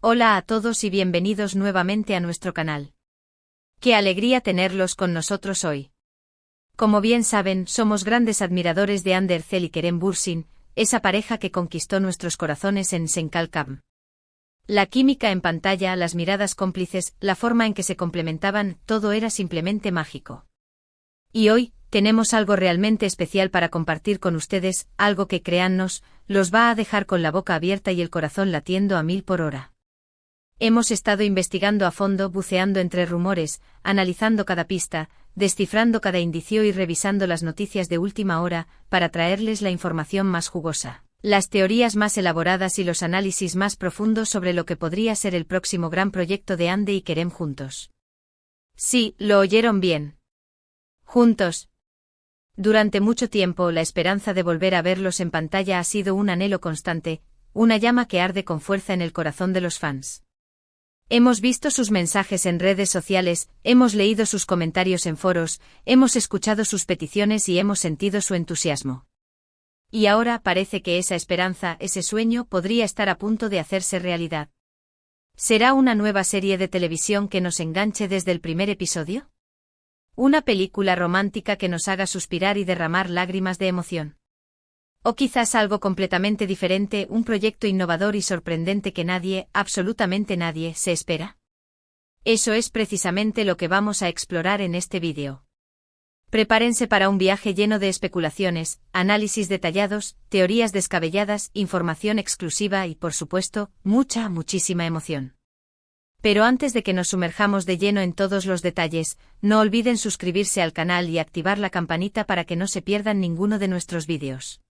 Hola a todos y bienvenidos nuevamente a nuestro canal. Qué alegría tenerlos con nosotros hoy. Como bien saben, somos grandes admiradores de Hande Erçel y Kerem Bürsin, esa pareja que conquistó nuestros corazones en Senkalkam. La química en pantalla, las miradas cómplices, la forma en que se complementaban, todo era simplemente mágico. Y hoy, tenemos algo realmente especial para compartir con ustedes, algo que, créannos, los va a dejar con la boca abierta y el corazón latiendo a 1000 por hora. Hemos estado investigando a fondo, buceando entre rumores, analizando cada pista, descifrando cada indicio y revisando las noticias de última hora, para traerles la información más jugosa, las teorías más elaboradas y los análisis más profundos sobre lo que podría ser el próximo gran proyecto de Hande y Kerem juntos. Sí, lo oyeron bien. Juntos. Durante mucho tiempo la esperanza de volver a verlos en pantalla ha sido un anhelo constante, una llama que arde con fuerza en el corazón de los fans. Hemos visto sus mensajes en redes sociales, hemos leído sus comentarios en foros, hemos escuchado sus peticiones y hemos sentido su entusiasmo. Y ahora parece que esa esperanza, ese sueño, podría estar a punto de hacerse realidad. ¿Será una nueva serie de televisión que nos enganche desde el primer episodio? ¿Una película romántica que nos haga suspirar y derramar lágrimas de emoción? O quizás algo completamente diferente, un proyecto innovador y sorprendente que nadie, absolutamente nadie, se espera. Eso es precisamente lo que vamos a explorar en este vídeo. Prepárense para un viaje lleno de especulaciones, análisis detallados, teorías descabelladas, información exclusiva y, por supuesto, muchísima emoción. Pero antes de que nos sumerjamos de lleno en todos los detalles, no olviden suscribirse al canal y activar la campanita para que no se pierdan ninguno de nuestros vídeos.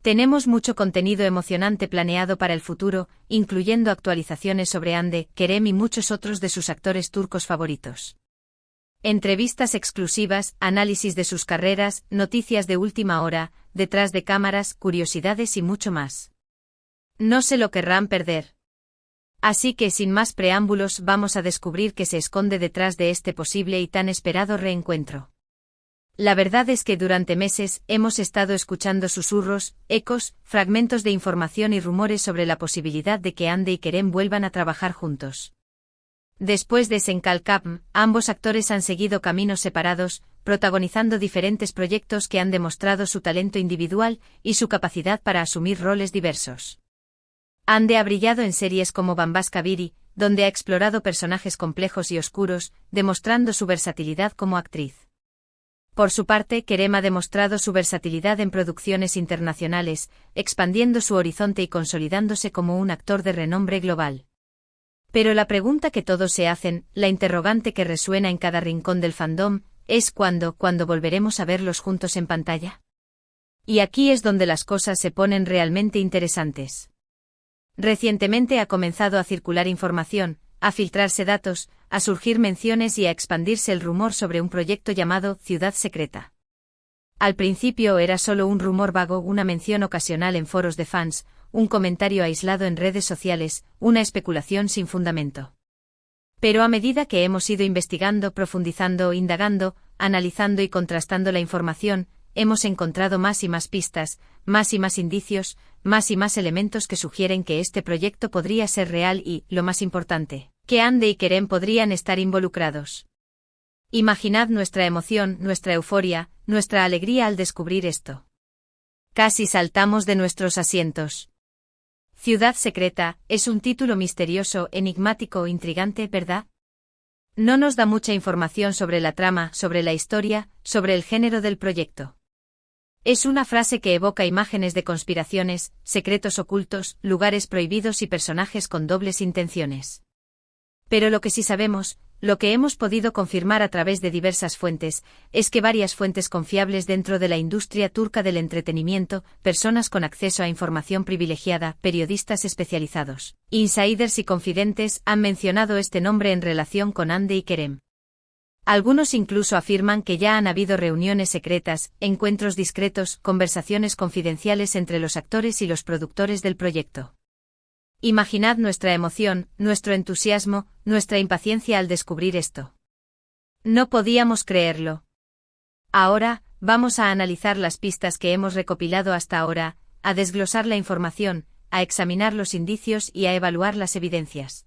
Tenemos mucho contenido emocionante planeado para el futuro, incluyendo actualizaciones sobre Hande, Kerem y muchos otros de sus actores turcos favoritos. Entrevistas exclusivas, análisis de sus carreras, noticias de última hora, detrás de cámaras, curiosidades y mucho más. No se lo querrán perder. Así que sin más preámbulos vamos a descubrir qué se esconde detrás de este posible y tan esperado reencuentro. La verdad es que durante meses hemos estado escuchando susurros, ecos, fragmentos de información y rumores sobre la posibilidad de que Hande y Kerem vuelvan a trabajar juntos. Después de Senkalkam, ambos actores han seguido caminos separados, protagonizando diferentes proyectos que han demostrado su talento individual y su capacidad para asumir roles diversos. Hande ha brillado en series como Bambaşka Biri, donde ha explorado personajes complejos y oscuros, demostrando su versatilidad como actriz. Por su parte, Kerem ha demostrado su versatilidad en producciones internacionales, expandiendo su horizonte y consolidándose como un actor de renombre global. Pero la pregunta que todos se hacen, la interrogante que resuena en cada rincón del fandom, es ¿cuándo volveremos a verlos juntos en pantalla? Y aquí es donde las cosas se ponen realmente interesantes. Recientemente ha comenzado a circular información, a filtrarse datos, a surgir menciones y a expandirse el rumor sobre un proyecto llamado Ciudad Secreta. Al principio era solo un rumor vago, una mención ocasional en foros de fans, un comentario aislado en redes sociales, una especulación sin fundamento. Pero a medida que hemos ido investigando, profundizando, indagando, analizando y contrastando la información, hemos encontrado más y más pistas, más y más indicios, más y más elementos que sugieren que este proyecto podría ser real y, lo más importante, que Hande y Kerem podrían estar involucrados. Imaginad nuestra emoción, nuestra euforia, nuestra alegría al descubrir esto. Casi saltamos de nuestros asientos. Ciudad Secreta es un título misterioso, enigmático, intrigante, ¿verdad? No nos da mucha información sobre la trama, sobre la historia, sobre el género del proyecto. Es una frase que evoca imágenes de conspiraciones, secretos ocultos, lugares prohibidos y personajes con dobles intenciones. Pero lo que sí sabemos, lo que hemos podido confirmar a través de diversas fuentes, es que varias fuentes confiables dentro de la industria turca del entretenimiento, personas con acceso a información privilegiada, periodistas especializados, insiders y confidentes han mencionado este nombre en relación con Hande y Kerem. Algunos incluso afirman que ya han habido reuniones secretas, encuentros discretos, conversaciones confidenciales entre los actores y los productores del proyecto. Imaginad nuestra emoción, nuestro entusiasmo, nuestra impaciencia al descubrir esto. No podíamos creerlo. Ahora, vamos a analizar las pistas que hemos recopilado hasta ahora, a desglosar la información, a examinar los indicios y a evaluar las evidencias.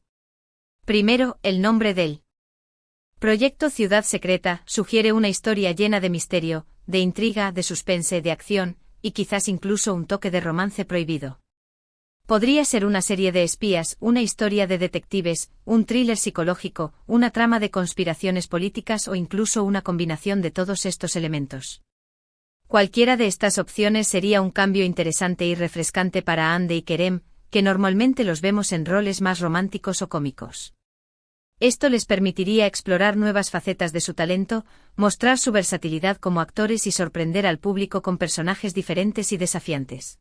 Primero, el nombre del proyecto Ciudad Secreta sugiere una historia llena de misterio, de intriga, de suspense, de acción, y quizás incluso un toque de romance prohibido. Podría ser una serie de espías, una historia de detectives, un thriller psicológico, una trama de conspiraciones políticas o incluso una combinación de todos estos elementos. Cualquiera de estas opciones sería un cambio interesante y refrescante para Hande y Kerem, que normalmente los vemos en roles más románticos o cómicos. Esto les permitiría explorar nuevas facetas de su talento, mostrar su versatilidad como actores y sorprender al público con personajes diferentes y desafiantes.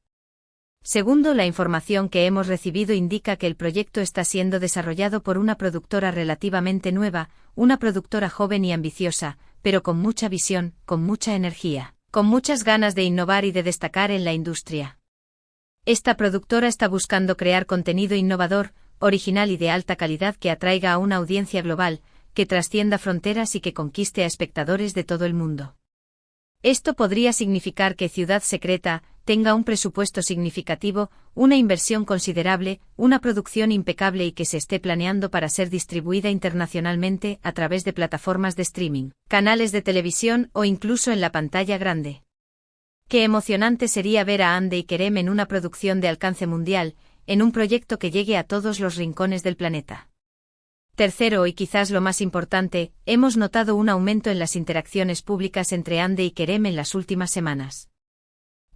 Segundo, la información que hemos recibido indica que el proyecto está siendo desarrollado por una productora relativamente nueva, una productora joven y ambiciosa, pero con mucha visión, con mucha energía, con muchas ganas de innovar y de destacar en la industria. Esta productora está buscando crear contenido innovador, original y de alta calidad que atraiga a una audiencia global, que trascienda fronteras y que conquiste a espectadores de todo el mundo. Esto podría significar que Ciudad Secreta tenga un presupuesto significativo, una inversión considerable, una producción impecable y que se esté planeando para ser distribuida internacionalmente a través de plataformas de streaming, canales de televisión o incluso en la pantalla grande. Qué emocionante sería ver a Hande y Kerem en una producción de alcance mundial, en un proyecto que llegue a todos los rincones del planeta. Tercero y quizás lo más importante, hemos notado un aumento en las interacciones públicas entre Hande y Kerem en las últimas semanas.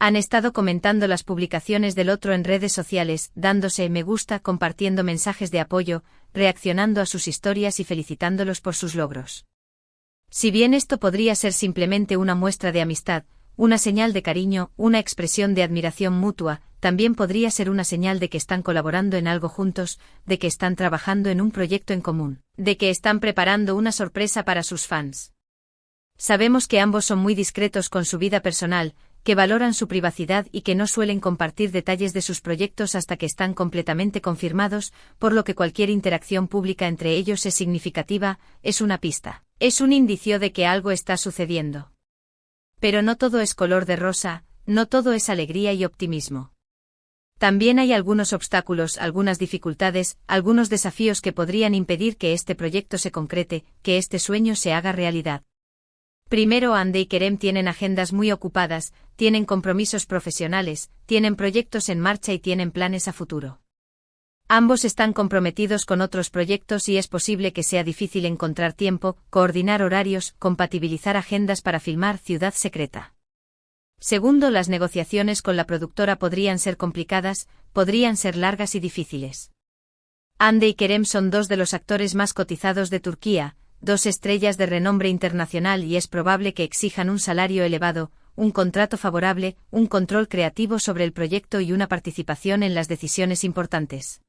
Han estado comentando las publicaciones del otro en redes sociales, dándose me gusta, compartiendo mensajes de apoyo, reaccionando a sus historias y felicitándolos por sus logros. Si bien esto podría ser simplemente una muestra de amistad, una señal de cariño, una expresión de admiración mutua, también podría ser una señal de que están colaborando en algo juntos, de que están trabajando en un proyecto en común, de que están preparando una sorpresa para sus fans. Sabemos que ambos son muy discretos con su vida personal, que valoran su privacidad y que no suelen compartir detalles de sus proyectos hasta que están completamente confirmados, por lo que cualquier interacción pública entre ellos es significativa, es una pista, es un indicio de que algo está sucediendo. Pero no todo es color de rosa, no todo es alegría y optimismo. También hay algunos obstáculos, algunas dificultades, algunos desafíos que podrían impedir que este proyecto se concrete, que este sueño se haga realidad. Primero, Hande y Kerem tienen agendas muy ocupadas, tienen compromisos profesionales, tienen proyectos en marcha y tienen planes a futuro. Ambos están comprometidos con otros proyectos y es posible que sea difícil encontrar tiempo, coordinar horarios, compatibilizar agendas para filmar Ciudad Secreta. Segundo, las negociaciones con la productora podrían ser complicadas, podrían ser largas y difíciles. Hande y Kerem son dos de los actores más cotizados de Turquía, dos estrellas de renombre internacional y es probable que exijan un salario elevado, un contrato favorable, un control creativo sobre el proyecto y una participación en las decisiones importantes.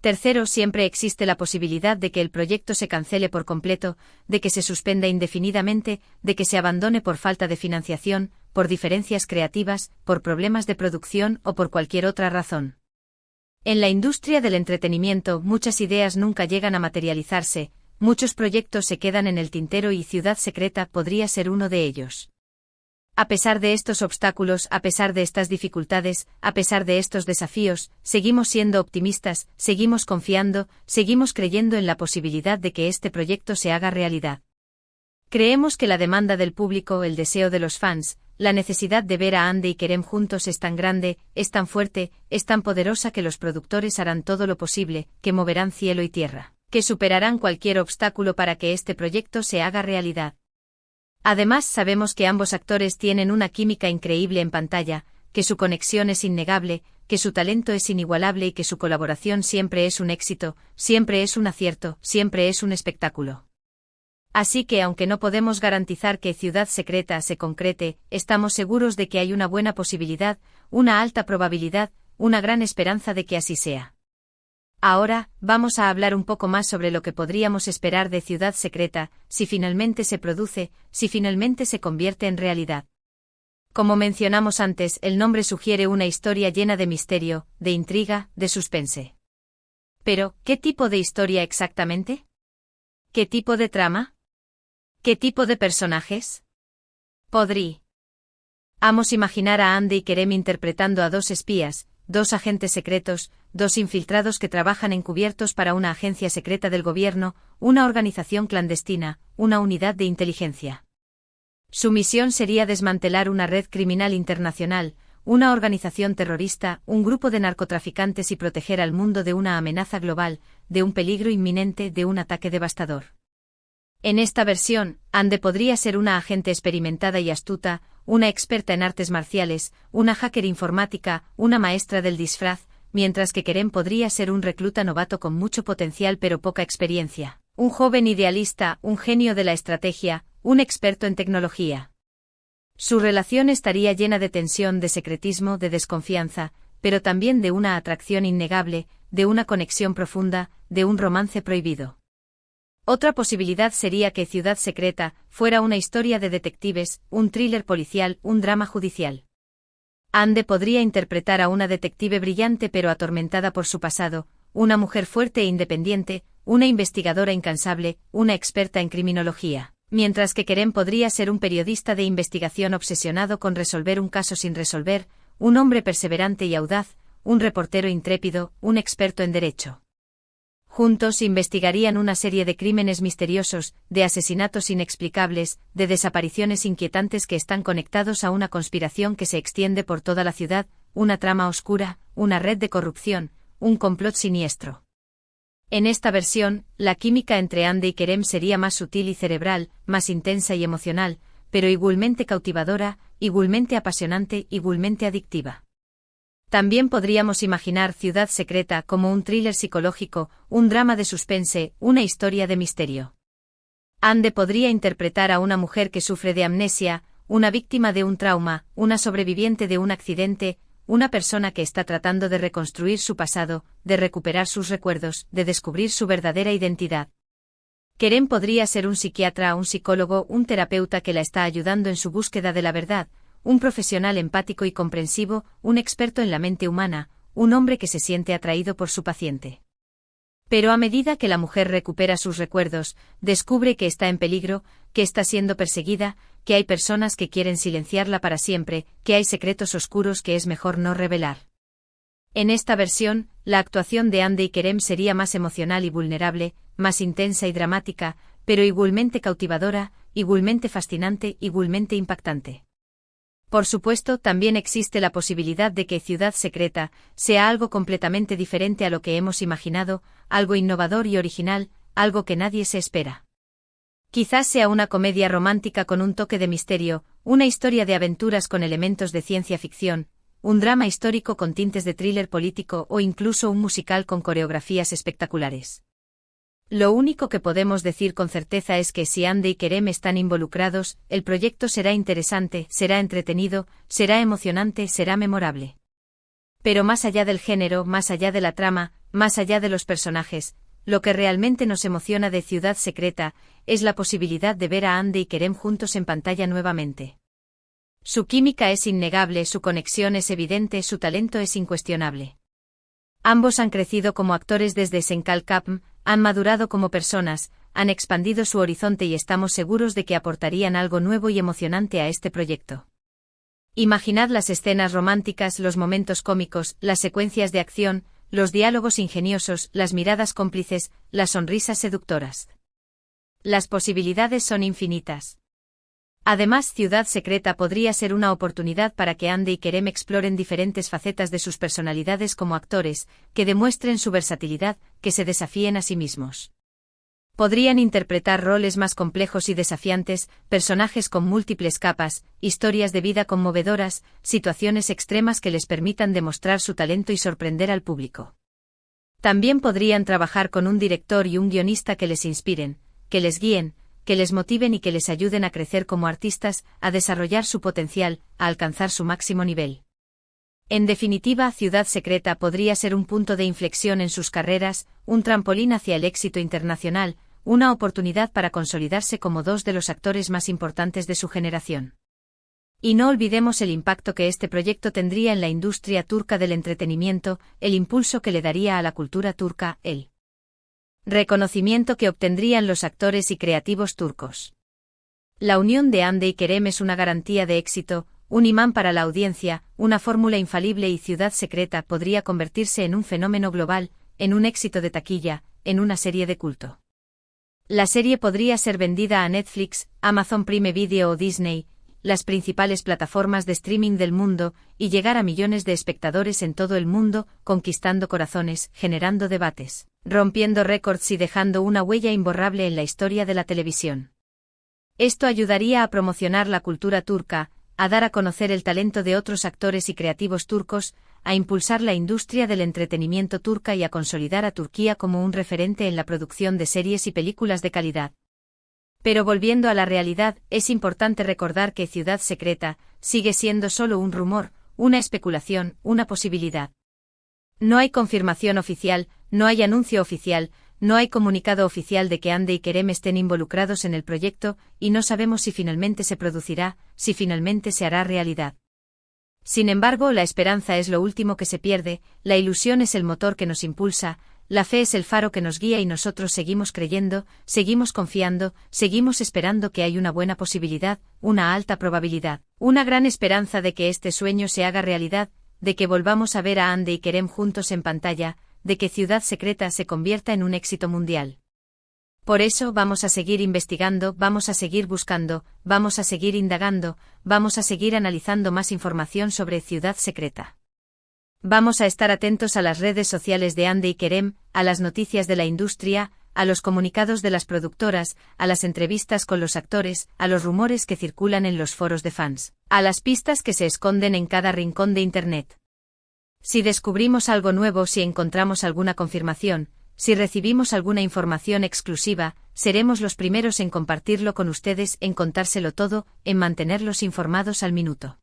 Tercero, siempre existe la posibilidad de que el proyecto se cancele por completo, de que se suspenda indefinidamente, de que se abandone por falta de financiación, por diferencias creativas, por problemas de producción o por cualquier otra razón. En la industria del entretenimiento, muchas ideas nunca llegan a materializarse, muchos proyectos se quedan en el tintero y Ciudad Secreta podría ser uno de ellos. A pesar de estos obstáculos, a pesar de estas dificultades, a pesar de estos desafíos, seguimos siendo optimistas, seguimos confiando, seguimos creyendo en la posibilidad de que este proyecto se haga realidad. Creemos que la demanda del público, el deseo de los fans, la necesidad de ver a Hande y Kerem juntos es tan grande, es tan fuerte, es tan poderosa que los productores harán todo lo posible, que moverán cielo y tierra, que superarán cualquier obstáculo para que este proyecto se haga realidad. Además, sabemos que ambos actores tienen una química increíble en pantalla, que su conexión es innegable, que su talento es inigualable y que su colaboración siempre es un éxito, siempre es un acierto, siempre es un espectáculo. Así que aunque no podemos garantizar que Ciudad Secreta se concrete, estamos seguros de que hay una buena posibilidad, una alta probabilidad, una gran esperanza de que así sea. Ahora, vamos a hablar un poco más sobre lo que podríamos esperar de Ciudad Secreta, si finalmente se produce, si finalmente se convierte en realidad. Como mencionamos antes, el nombre sugiere una historia llena de misterio, de intriga, de suspense. Pero, ¿qué tipo de historia exactamente? ¿Qué tipo de trama? ¿Qué tipo de personajes? Podríamos imaginar a Hande y Kerem interpretando a dos espías, 2 agentes secretos, 2 infiltrados que trabajan encubiertos para una agencia secreta del gobierno, una organización clandestina, una unidad de inteligencia. Su misión sería desmantelar una red criminal internacional, una organización terrorista, un grupo de narcotraficantes y proteger al mundo de una amenaza global, de un peligro inminente, de un ataque devastador. En esta versión, Ande podría ser una agente experimentada y astuta, una experta en artes marciales, una hacker informática, una maestra del disfraz, mientras que Kerem podría ser un recluta novato con mucho potencial pero poca experiencia, un joven idealista, un genio de la estrategia, un experto en tecnología. Su relación estaría llena de tensión, de secretismo, de desconfianza, pero también de una atracción innegable, de una conexión profunda, de un romance prohibido. Otra posibilidad sería que Ciudad Secreta fuera una historia de detectives, un thriller policial, un drama judicial. Ande podría interpretar a una detective brillante pero atormentada por su pasado, una mujer fuerte e independiente, una investigadora incansable, una experta en criminología, mientras que Kerem podría ser un periodista de investigación obsesionado con resolver un caso sin resolver, un hombre perseverante y audaz, un reportero intrépido, un experto en derecho. Juntos investigarían una serie de crímenes misteriosos, de asesinatos inexplicables, de desapariciones inquietantes que están conectados a una conspiración que se extiende por toda la ciudad, una trama oscura, una red de corrupción, un complot siniestro. En esta versión, la química entre Ande y Kerem sería más sutil y cerebral, más intensa y emocional, pero igualmente cautivadora, igualmente apasionante, igualmente adictiva. También podríamos imaginar Ciudad Secreta como un thriller psicológico, un drama de suspense, una historia de misterio. Ande podría interpretar a una mujer que sufre de amnesia, una víctima de un trauma, una sobreviviente de un accidente, una persona que está tratando de reconstruir su pasado, de recuperar sus recuerdos, de descubrir su verdadera identidad. Kerem podría ser un psiquiatra, un psicólogo, un terapeuta que la está ayudando en su búsqueda de la verdad, un profesional empático y comprensivo, un experto en la mente humana, un hombre que se siente atraído por su paciente. Pero a medida que la mujer recupera sus recuerdos, descubre que está en peligro, que está siendo perseguida, que hay personas que quieren silenciarla para siempre, que hay secretos oscuros que es mejor no revelar. En esta versión, la actuación de Ande y Kerem sería más emocional y vulnerable, más intensa y dramática, pero igualmente cautivadora, igualmente fascinante, igualmente impactante. Por supuesto, también existe la posibilidad de que Ciudad Secreta sea algo completamente diferente a lo que hemos imaginado, algo innovador y original, algo que nadie se espera. Quizás sea una comedia romántica con un toque de misterio, una historia de aventuras con elementos de ciencia ficción, un drama histórico con tintes de thriller político o incluso un musical con coreografías espectaculares. Lo único que podemos decir con certeza es que si Ande y Kerem están involucrados, el proyecto será interesante, será entretenido, será emocionante, será memorable. Pero más allá del género, más allá de la trama, más allá de los personajes, lo que realmente nos emociona de Ciudad Secreta es la posibilidad de ver a Ande y Kerem juntos en pantalla nuevamente. Su química es innegable, su conexión es evidente, su talento es incuestionable. Ambos han crecido como actores desde Senkal Kapm, han madurado como personas, han expandido su horizonte y estamos seguros de que aportarían algo nuevo y emocionante a este proyecto. Imaginad las escenas románticas, los momentos cómicos, las secuencias de acción, los diálogos ingeniosos, las miradas cómplices, las sonrisas seductoras. Las posibilidades son infinitas. Además, Ciudad Secreta podría ser una oportunidad para que Ande y Kerem exploren diferentes facetas de sus personalidades como actores, que demuestren su versatilidad, que se desafíen a sí mismos. Podrían interpretar roles más complejos y desafiantes, personajes con múltiples capas, historias de vida conmovedoras, situaciones extremas que les permitan demostrar su talento y sorprender al público. También podrían trabajar con un director y un guionista que les inspiren, que les guíen, que les motiven y que les ayuden a crecer como artistas, a desarrollar su potencial, a alcanzar su máximo nivel. En definitiva, Ciudad Secreta podría ser un punto de inflexión en sus carreras, un trampolín hacia el éxito internacional, una oportunidad para consolidarse como dos de los actores más importantes de su generación. Y no olvidemos el impacto que este proyecto tendría en la industria turca del entretenimiento, el impulso que le daría a la cultura turca, el reconocimiento que obtendrían los actores y creativos turcos. La unión de Ande y Kerem es una garantía de éxito, un imán para la audiencia, una fórmula infalible y Ciudad Secreta podría convertirse en un fenómeno global, en un éxito de taquilla, en una serie de culto. La serie podría ser vendida a Netflix, Amazon Prime Video o Disney, las principales plataformas de streaming del mundo, y llegar a millones de espectadores en todo el mundo, conquistando corazones, generando debates, rompiendo récords y dejando una huella imborrable en la historia de la televisión. Esto ayudaría a promocionar la cultura turca, a dar a conocer el talento de otros actores y creativos turcos, a impulsar la industria del entretenimiento turca y a consolidar a Turquía como un referente en la producción de series y películas de calidad. Pero volviendo a la realidad, es importante recordar que Ciudad Secreta sigue siendo solo un rumor, una especulación, una posibilidad. No hay confirmación oficial, no hay anuncio oficial, no hay comunicado oficial de que Hande y Kerem estén involucrados en el proyecto, y no sabemos si finalmente se producirá, si finalmente se hará realidad. Sin embargo, la esperanza es lo último que se pierde, la ilusión es el motor que nos impulsa, la fe es el faro que nos guía y nosotros seguimos creyendo, seguimos confiando, seguimos esperando que hay una buena posibilidad, una alta probabilidad, una gran esperanza de que este sueño se haga realidad, de que volvamos a ver a Hande y Kerem juntos en pantalla, de que Ciudad Secreta se convierta en un éxito mundial. Por eso vamos a seguir investigando, vamos a seguir buscando, vamos a seguir indagando, vamos a seguir analizando más información sobre Ciudad Secreta. Vamos a estar atentos a las redes sociales de Hande y Kerem, a las noticias de la industria, a los comunicados de las productoras, a las entrevistas con los actores, a los rumores que circulan en los foros de fans, a las pistas que se esconden en cada rincón de Internet. Si descubrimos algo nuevo, si encontramos alguna confirmación, si recibimos alguna información exclusiva, seremos los primeros en compartirlo con ustedes, en contárselo todo, en mantenerlos informados al minuto.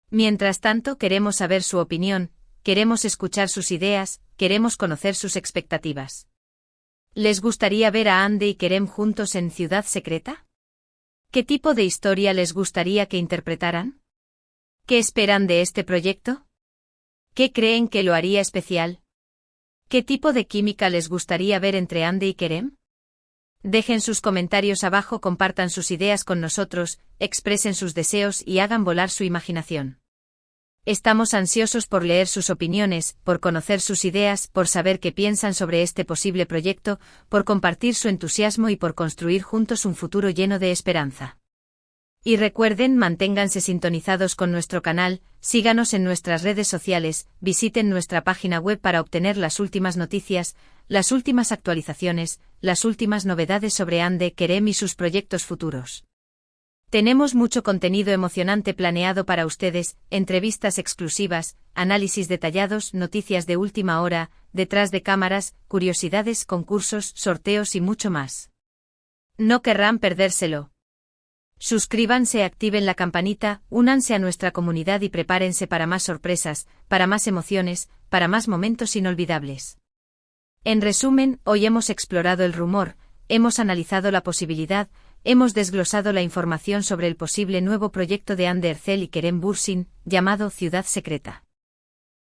Mientras tanto, queremos saber su opinión, queremos escuchar sus ideas, queremos conocer sus expectativas. ¿Les gustaría ver a Hande y Kerem juntos en Ciudad Secreta? ¿Qué tipo de historia les gustaría que interpretaran? ¿Qué esperan de este proyecto? ¿Qué creen que lo haría especial? ¿Qué tipo de química les gustaría ver entre Hande y Kerem? Dejen sus comentarios abajo, compartan sus ideas con nosotros, expresen sus deseos y hagan volar su imaginación. Estamos ansiosos por leer sus opiniones, por conocer sus ideas, por saber qué piensan sobre este posible proyecto, por compartir su entusiasmo y por construir juntos un futuro lleno de esperanza. Y recuerden, manténganse sintonizados con nuestro canal, síganos en nuestras redes sociales, visiten nuestra página web para obtener las últimas noticias, las últimas actualizaciones, las últimas novedades sobre Hande, Kerem y sus proyectos futuros. Tenemos mucho contenido emocionante planeado para ustedes, entrevistas exclusivas, análisis detallados, noticias de última hora, detrás de cámaras, curiosidades, concursos, sorteos y mucho más. No querrán perdérselo. Suscríbanse, activen la campanita, únanse a nuestra comunidad y prepárense para más sorpresas, para más emociones, para más momentos inolvidables. En resumen, hoy hemos explorado el rumor, hemos analizado la posibilidad, hemos desglosado la información sobre el posible nuevo proyecto de Hande Erçel y Kerem Bürsin, llamado Ciudad Secreta.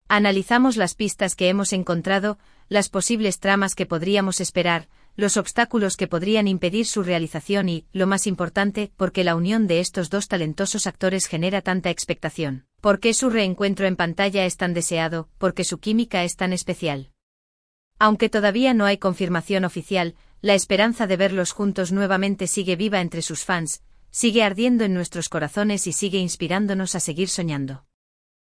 Analizamos las pistas que hemos encontrado, las posibles tramas que podríamos esperar, los obstáculos que podrían impedir su realización y, lo más importante, por qué la unión de estos dos talentosos actores genera tanta expectación, por qué su reencuentro en pantalla es tan deseado, por qué su química es tan especial. Aunque todavía no hay confirmación oficial, la esperanza de verlos juntos nuevamente sigue viva entre sus fans, sigue ardiendo en nuestros corazones y sigue inspirándonos a seguir soñando.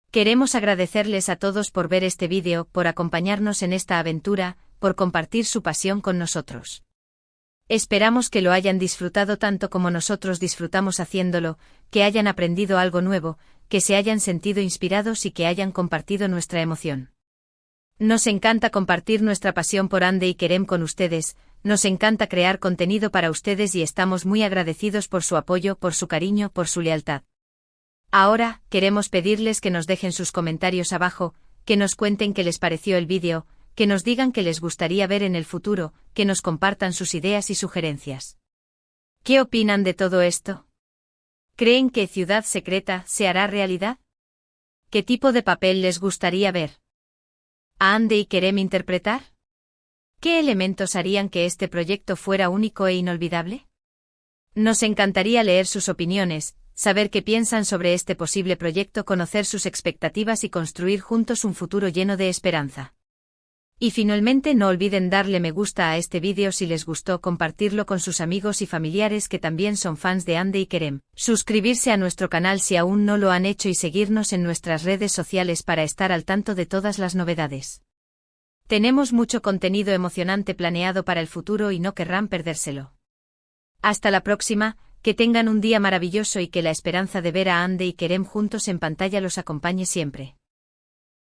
Queremos agradecerles a todos por ver este vídeo, por acompañarnos en esta aventura, por compartir su pasión con nosotros. Esperamos que lo hayan disfrutado tanto como nosotros disfrutamos haciéndolo, que hayan aprendido algo nuevo, que se hayan sentido inspirados y que hayan compartido nuestra emoción. Nos encanta compartir nuestra pasión por Hande y Kerem con ustedes, nos encanta crear contenido para ustedes y estamos muy agradecidos por su apoyo, por su cariño, por su lealtad. Ahora, queremos pedirles que nos dejen sus comentarios abajo, que nos cuenten qué les pareció el vídeo, que nos digan qué les gustaría ver en el futuro, que nos compartan sus ideas y sugerencias. ¿Qué opinan de todo esto? ¿Creen que Ciudad Secreta se hará realidad? ¿Qué tipo de papel les gustaría ver? ¿A Hande y Kerem interpretar? ¿Qué elementos harían que este proyecto fuera único e inolvidable? Nos encantaría leer sus opiniones, saber qué piensan sobre este posible proyecto, conocer sus expectativas y construir juntos un futuro lleno de esperanza. Y finalmente no olviden darle me gusta a este vídeo si les gustó, compartirlo con sus amigos y familiares que también son fans de Ande y Kerem, suscribirse a nuestro canal si aún no lo han hecho y seguirnos en nuestras redes sociales para estar al tanto de todas las novedades. Tenemos mucho contenido emocionante planeado para el futuro y no querrán perdérselo. Hasta la próxima, que tengan un día maravilloso y que la esperanza de ver a Ande y Kerem juntos en pantalla los acompañe siempre.